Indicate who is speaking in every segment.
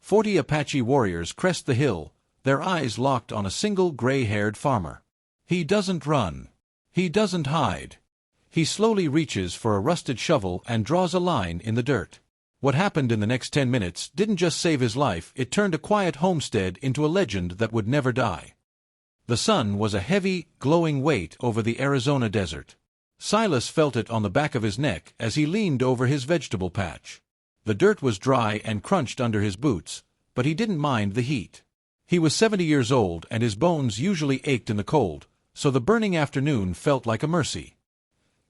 Speaker 1: 40 Apache warriors crest the hill, their eyes locked on a single gray-haired farmer. He doesn't run. He doesn't hide. He slowly reaches for a rusted shovel and draws a line in the dirt. What happened in the next 10 minutes didn't just save his life, it turned a quiet homestead into a legend that would never die. The sun was a heavy, glowing weight over the Arizona desert. Silas felt it on the back of his neck as he leaned over his vegetable patch. The dirt was dry and crunched under his boots, but he didn't mind the heat. He was 70 years old and his bones usually ached in the cold, so the burning afternoon felt like a mercy.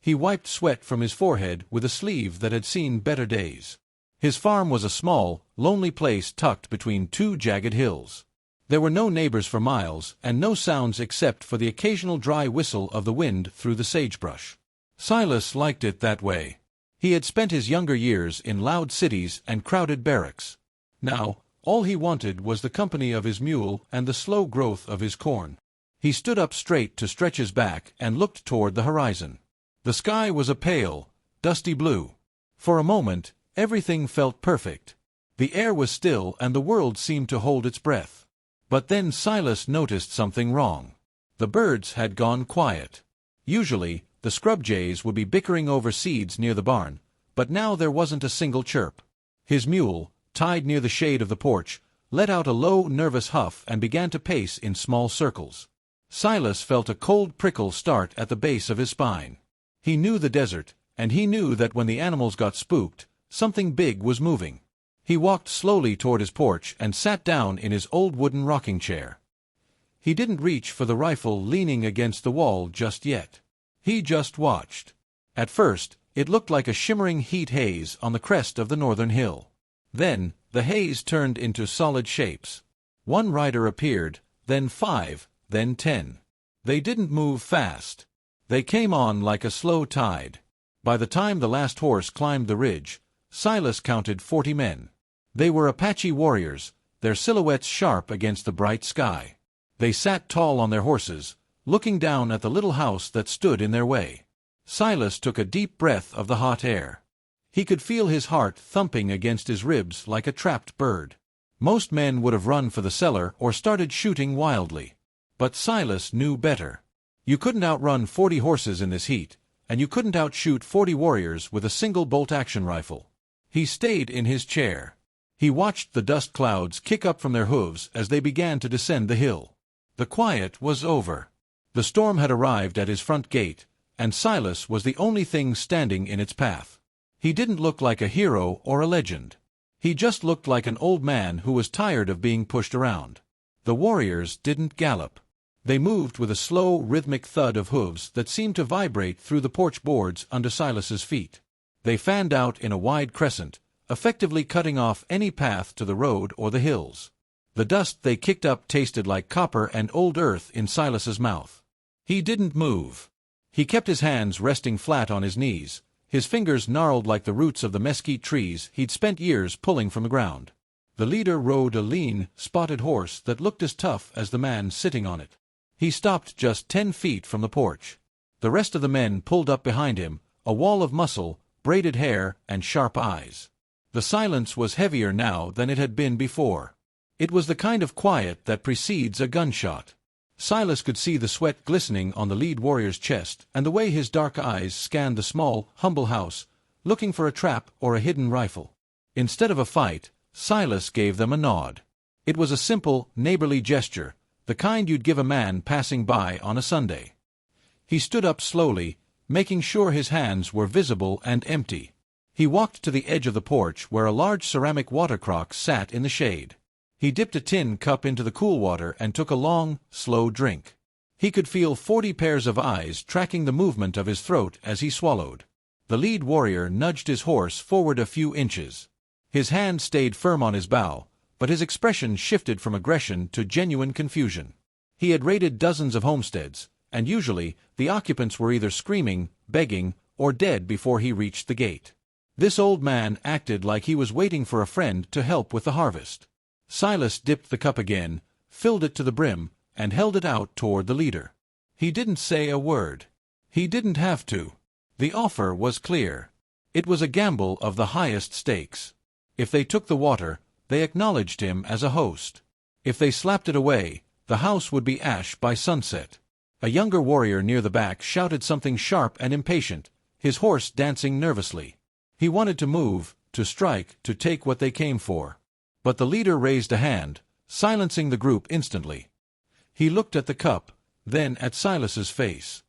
Speaker 1: He wiped sweat from his forehead with a sleeve that had seen better days. His farm was a small, lonely place tucked between two jagged hills. There were no neighbors for miles, and no sounds except for the occasional dry whistle of the wind through the sagebrush. Silas liked it that way. He had spent his younger years in loud cities and crowded barracks. Now, all he wanted was the company of his mule and the slow growth of his corn. He stood up straight to stretch his back and looked toward the horizon. The sky was a pale, dusty blue. For a moment, everything felt perfect. The air was still and the world seemed to hold its breath. But then Silas noticed something wrong. The birds had gone quiet. Usually, the scrub jays would be bickering over seeds near the barn, but now there wasn't a single chirp. His mule, tied near the shade of the porch, let out a low, nervous huff and began to pace in small circles. Silas felt a cold prickle start at the base of his spine. He knew the desert, and he knew that when the animals got spooked, something big was moving. He walked slowly toward his porch and sat down in his old wooden rocking chair. He didn't reach for the rifle leaning against the wall just yet. He just watched. At first, it looked like a shimmering heat haze on the crest of the northern hill. Then, the haze turned into solid shapes. One rider appeared, then 5, then 10. They didn't move fast. They came on like a slow tide. By the time the last horse climbed the ridge, Silas counted 40 men. They were Apache warriors, their silhouettes sharp against the bright sky. They sat tall on their horses, looking down at the little house that stood in their way. Silas took a deep breath of the hot air. He could feel his heart thumping against his ribs like a trapped bird. Most men would have run for the cellar or started shooting wildly. But Silas knew better. You couldn't outrun 40 horses in this heat, and you couldn't outshoot 40 warriors with a single bolt-action rifle. He stayed in his chair. He watched the dust clouds kick up from their hooves as they began to descend the hill. The quiet was over. The storm had arrived at his front gate, and Silas was the only thing standing in its path. He didn't look like a hero or a legend. He just looked like an old man who was tired of being pushed around. The warriors didn't gallop. They moved with a slow, rhythmic thud of hooves that seemed to vibrate through the porch boards under Silas's feet. They fanned out in a wide crescent, effectively cutting off any path to the road or the hills. The dust they kicked up tasted like copper and old earth in Silas's mouth. He didn't move. He kept his hands resting flat on his knees, his fingers gnarled like the roots of the mesquite trees he'd spent years pulling from the ground. The leader rode a lean, spotted horse that looked as tough as the man sitting on it. He stopped just 10 feet from the porch. The rest of the men pulled up behind him, a wall of muscle, braided hair, and sharp eyes. The silence was heavier now than it had been before. It was the kind of quiet that precedes a gunshot. Silas could see the sweat glistening on the lead warrior's chest and the way his dark eyes scanned the small, humble house, looking for a trap or a hidden rifle. Instead of a fight, Silas gave them a nod. It was a simple, neighborly gesture, the kind you'd give a man passing by on a Sunday. He stood up slowly, making sure his hands were visible and empty. He walked to the edge of the porch where a large ceramic water crock sat in the shade. He dipped a tin cup into the cool water and took a long, slow drink. He could feel 40 pairs of eyes tracking the movement of his throat as he swallowed. The lead warrior nudged his horse forward a few inches. His hand stayed firm on his bow, but his expression shifted from aggression to genuine confusion. He had raided dozens of homesteads, and usually the occupants were either screaming, begging, or dead before he reached the gate. This old man acted like he was waiting for a friend to help with the harvest. Silas dipped the cup again, filled it to the brim, and held it out toward the leader. He didn't say a word. He didn't have to. The offer was clear. It was a gamble of the highest stakes. If they took the water, They acknowledged him as a host. If they slapped it away, the house would be ash by sunset. A younger warrior near the back shouted something sharp and impatient, his horse dancing nervously. He wanted to move, to strike, to take what they came for. But the leader raised a hand, silencing the group instantly. He looked at the cup, then at Silas's face.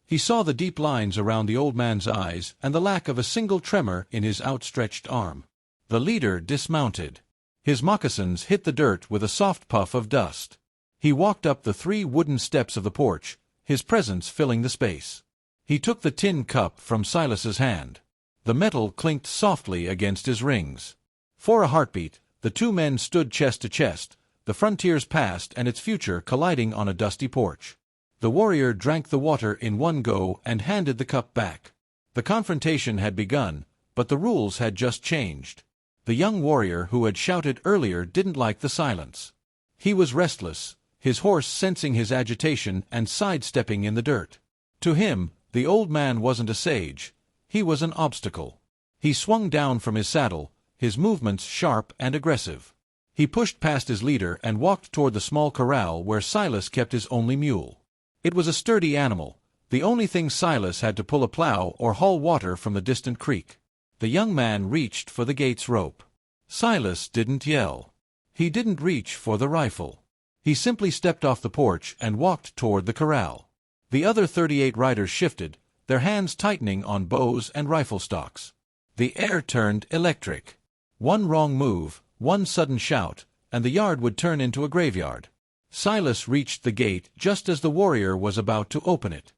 Speaker 1: He saw the deep lines around the old man's eyes and the lack of a single tremor in his outstretched arm. The leader dismounted. His moccasins hit the dirt with a soft puff of dust. He walked up the 3 wooden steps of the porch, his presence filling the space. He took the tin cup from Silas's hand. The metal clinked softly against his rings. For a heartbeat, the 2 men stood chest to chest, the frontier's past and its future colliding on a dusty porch. The warrior drank the water in one go and handed the cup back. The confrontation had begun, but the rules had just changed. The young warrior who had shouted earlier didn't like the silence. He was restless, his horse sensing his agitation and sidestepping in the dirt. To him, the old man wasn't a sage, he was an obstacle. He swung down from his saddle, his movements sharp and aggressive. He pushed past his leader and walked toward the small corral where Silas kept his only mule. It was a sturdy animal, the only thing Silas had to pull a plow or haul water from the distant creek. The young man reached for the gate's rope. Silas didn't yell. He didn't reach for the rifle. He simply stepped off the porch and walked toward the corral. The other 38 riders shifted, their hands tightening on bows and rifle stocks. The air turned electric. One wrong move, one sudden shout, and the yard would turn into a graveyard. Silas reached the gate just as the warrior was about to open it.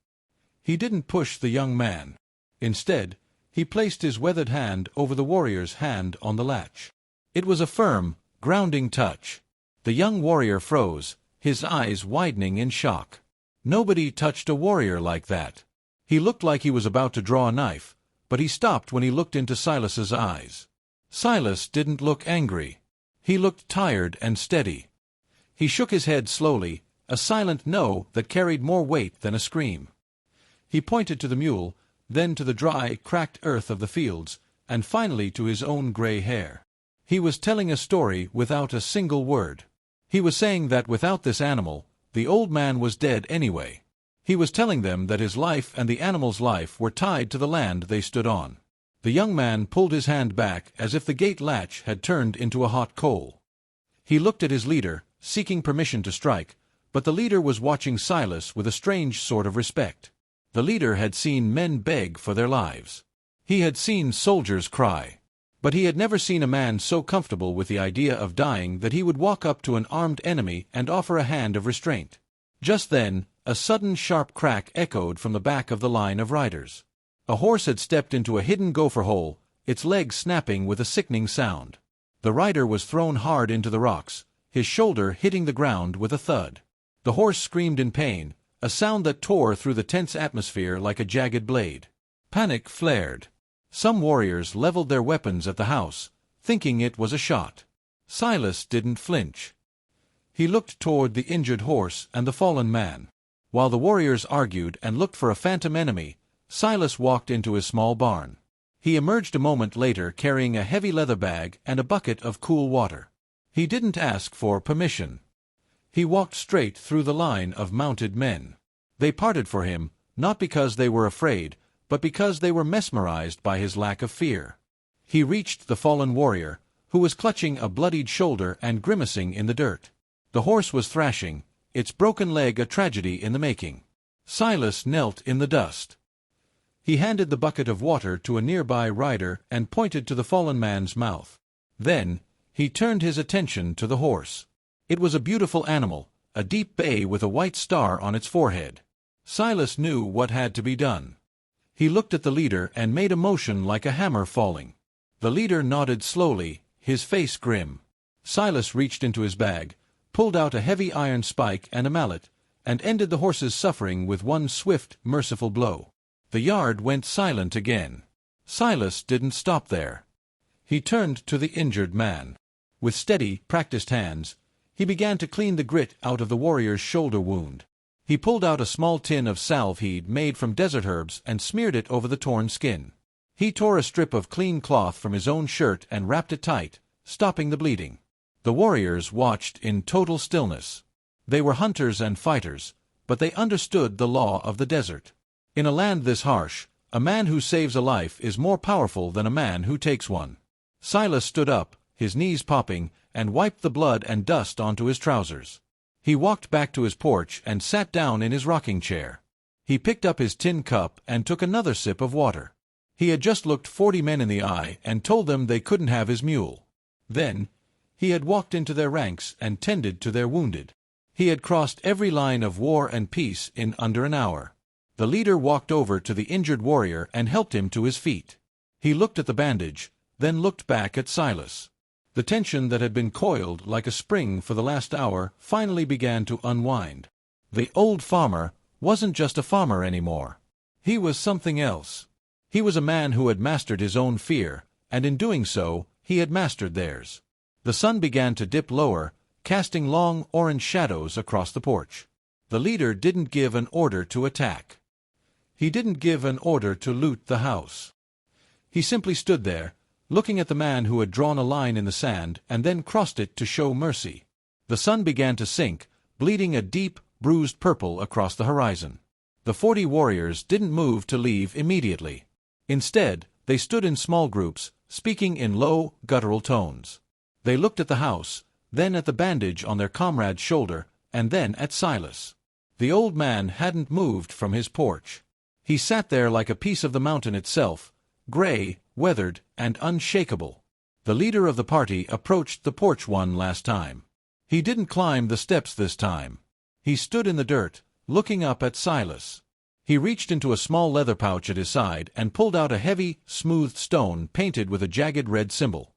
Speaker 1: He didn't push the young man. Instead, he placed his weathered hand over the warrior's hand on the latch. It was a firm, grounding touch. The young warrior froze, his eyes widening in shock. Nobody touched a warrior like that. He looked like he was about to draw a knife, but he stopped when he looked into Silas's eyes. Silas didn't look angry. He looked tired and steady. He shook his head slowly, a silent no that carried more weight than a scream. He pointed to the mule, then to the dry, cracked earth of the fields, and finally to his own gray hair. He was telling a story without a single word. He was saying that without this animal, the old man was dead anyway. He was telling them that his life and the animal's life were tied to the land they stood on. The young man pulled his hand back as if the gate latch had turned into a hot coal. He looked at his leader, seeking permission to strike, but the leader was watching Silas with a strange sort of respect. The leader had seen men beg for their lives. He had seen soldiers cry. But he had never seen a man so comfortable with the idea of dying that he would walk up to an armed enemy and offer a hand of restraint. Just then, a sudden sharp crack echoed from the back of the line of riders. A horse had stepped into a hidden gopher hole, its legs snapping with a sickening sound. The rider was thrown hard into the rocks, his shoulder hitting the ground with a thud. The horse screamed in pain, a sound that tore through the tense atmosphere like a jagged blade. Panic flared. Some warriors leveled their weapons at the house, thinking it was a shot. Silas didn't flinch. He looked toward the injured horse and the fallen man. While the warriors argued and looked for a phantom enemy, Silas walked into his small barn. He emerged a moment later carrying a heavy leather bag and a bucket of cool water. He didn't ask for permission. He walked straight through the line of mounted men. They parted for him, not because they were afraid, but because they were mesmerized by his lack of fear. He reached the fallen warrior, who was clutching a bloodied shoulder and grimacing in the dirt. The horse was thrashing, its broken leg a tragedy in the making. Silas knelt in the dust. He handed the bucket of water to a nearby rider and pointed to the fallen man's mouth. Then, he turned his attention to the horse. It was a beautiful animal, a deep bay with a white star on its forehead. Silas knew what had to be done. He looked at the leader and made a motion like a hammer falling. The leader nodded slowly, his face grim. Silas reached into his bag, pulled out a heavy iron spike and a mallet, and ended the horse's suffering with one swift, merciful blow. The yard went silent again. Silas didn't stop there. He turned to the injured man. With steady, practiced hands, he began to clean the grit out of the warrior's shoulder wound. He pulled out a small tin of salve he'd made from desert herbs and smeared it over the torn skin. He tore a strip of clean cloth from his own shirt and wrapped it tight, stopping the bleeding. The warriors watched in total stillness. They were hunters and fighters, but they understood the law of the desert. In a land this harsh, a man who saves a life is more powerful than a man who takes one. Silas stood up, his knees popping, and wiped the blood and dust onto his trousers. He walked back to his porch and sat down in his rocking chair. He picked up his tin cup and took another sip of water. He had just looked 40 men in the eye and told them they couldn't have his mule. Then, he had walked into their ranks and tended to their wounded. He had crossed every line of war and peace in under an hour. The leader walked over to the injured warrior and helped him to his feet. He looked at the bandage, then looked back at Silas. The tension that had been coiled like a spring for the last hour finally began to unwind. The old farmer wasn't just a farmer anymore. He was something else. He was a man who had mastered his own fear, and in doing so, he had mastered theirs. The sun began to dip lower, casting long orange shadows across the porch. The leader didn't give an order to attack. He didn't give an order to loot the house. He simply stood there, looking at the man who had drawn a line in the sand and then crossed it to show mercy. The sun began to sink, bleeding a deep, bruised purple across the horizon. The 40 warriors didn't move to leave immediately. Instead, they stood in small groups, speaking in low, guttural tones. They looked at the house, then at the bandage on their comrade's shoulder, and then at Silas. The old man hadn't moved from his porch. He sat there like a piece of the mountain itself, gray, weathered, and unshakable. The leader of the party approached the porch one last time. He didn't climb the steps this time. He stood in the dirt, looking up at Silas. He reached into a small leather pouch at his side and pulled out a heavy, smoothed stone painted with a jagged red symbol.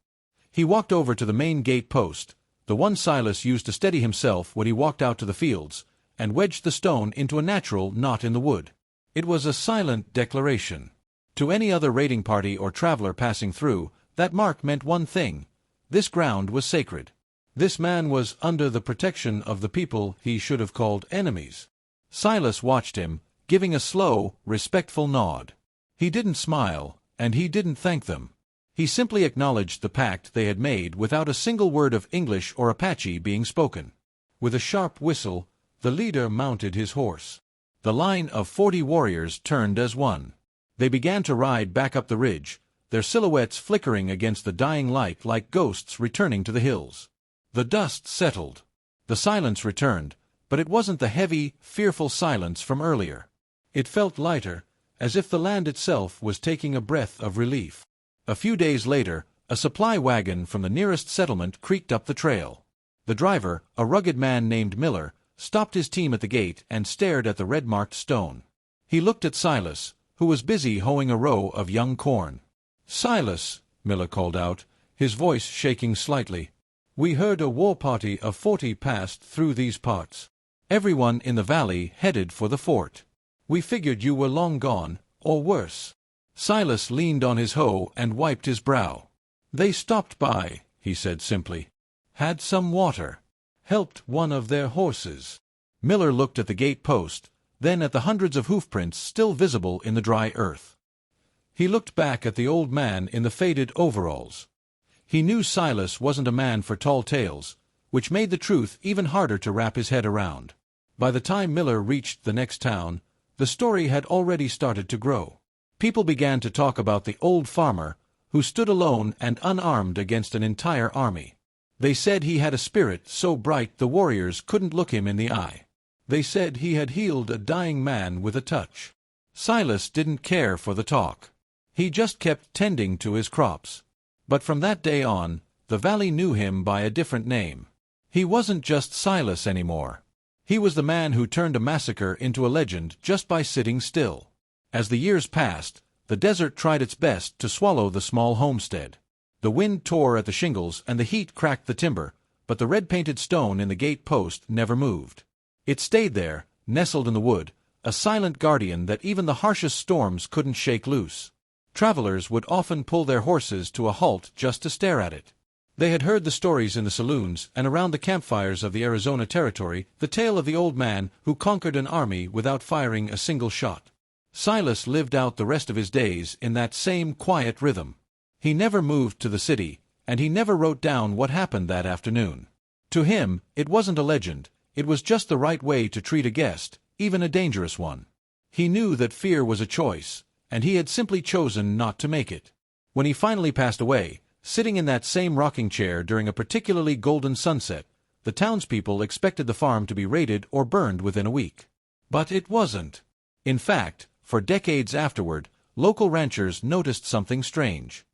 Speaker 1: He walked over to the main gate post, the one Silas used to steady himself when he walked out to the fields, and wedged the stone into a natural knot in the wood. It was a silent declaration. To any other raiding party or traveler passing through, that mark meant one thing: this ground was sacred. This man was under the protection of the people he should have called enemies. Silas watched him, giving a slow, respectful nod. He didn't smile, and he didn't thank them. He simply acknowledged the pact they had made without a single word of English or Apache being spoken. With a sharp whistle, the leader mounted his horse. The line of 40 warriors turned as one. They began to ride back up the ridge, their silhouettes flickering against the dying light like ghosts returning to the hills. The dust settled. The silence returned, but it wasn't the heavy, fearful silence from earlier. It felt lighter, as if the land itself was taking a breath of relief. A few days later, a supply wagon from the nearest settlement creaked up the trail. The driver, a rugged man named Miller, stopped his team at the gate and stared at the red-marked stone. He looked at Silas, who was busy hoeing a row of young corn. "Silas," Miller called out, his voice shaking slightly, "we heard a war party of 40 passed through these parts. Everyone in the valley headed for the fort. We figured you were long gone, or worse." Silas leaned on his hoe and wiped his brow. "They stopped by," he said simply. "Had some water. Helped one of their horses." Miller looked at the gate post, then at the hundreds of hoofprints still visible in the dry earth. He looked back at the old man in the faded overalls. He knew Silas wasn't a man for tall tales, which made the truth even harder to wrap his head around. By the time Miller reached the next town, the story had already started to grow. People began to talk about the old farmer who stood alone and unarmed against an entire army. They said he had a spirit so bright the warriors couldn't look him in the eye. They said he had healed a dying man with a touch. Silas didn't care for the talk. He just kept tending to his crops. But from that day on, the valley knew him by a different name. He wasn't just Silas anymore. He was the man who turned a massacre into a legend just by sitting still. As the years passed, the desert tried its best to swallow the small homestead. The wind tore at the shingles and the heat cracked the timber, but the red-painted stone in the gate post never moved. It stayed there, nestled in the wood, a silent guardian that even the harshest storms couldn't shake loose. Travelers would often pull their horses to a halt just to stare at it. They had heard the stories in the saloons and around the campfires of the Arizona Territory, the tale of the old man who conquered an army without firing a single shot. Silas lived out the rest of his days in that same quiet rhythm. He never moved to the city, and he never wrote down what happened that afternoon. To him, it wasn't a legend, it was just the right way to treat a guest, even a dangerous one. He knew that fear was a choice, and he had simply chosen not to make it. When he finally passed away, sitting in that same rocking chair during a particularly golden sunset, the townspeople expected the farm to be raided or burned within a week. But it wasn't. In fact, for decades afterward, local ranchers noticed something strange.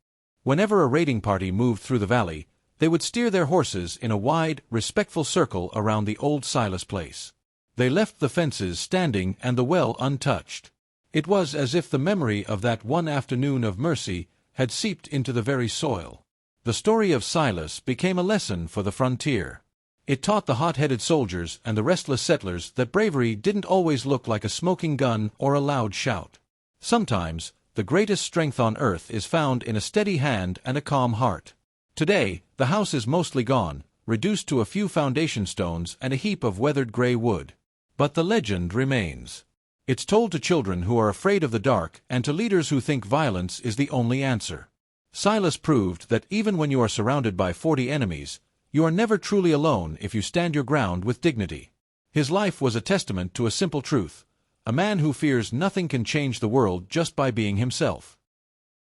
Speaker 1: Whenever a raiding party moved through the valley, they would steer their horses in a wide, respectful circle around the old Silas place. They left the fences standing and the well untouched. It was as if the memory of that one afternoon of mercy had seeped into the very soil. The story of Silas became a lesson for the frontier. It taught the hot-headed soldiers and the restless settlers that bravery didn't always look like a smoking gun or a loud shout. Sometimes, the greatest strength on earth is found in a steady hand and a calm heart. Today, the house is mostly gone, reduced to a few foundation stones and a heap of weathered gray wood. But the legend remains. It's told to children who are afraid of the dark and to leaders who think violence is the only answer. Silas proved that even when you are surrounded by 40 enemies, you are never truly alone if you stand your ground with dignity. His life was a testament to a simple truth: a man who fears nothing can change the world just by being himself.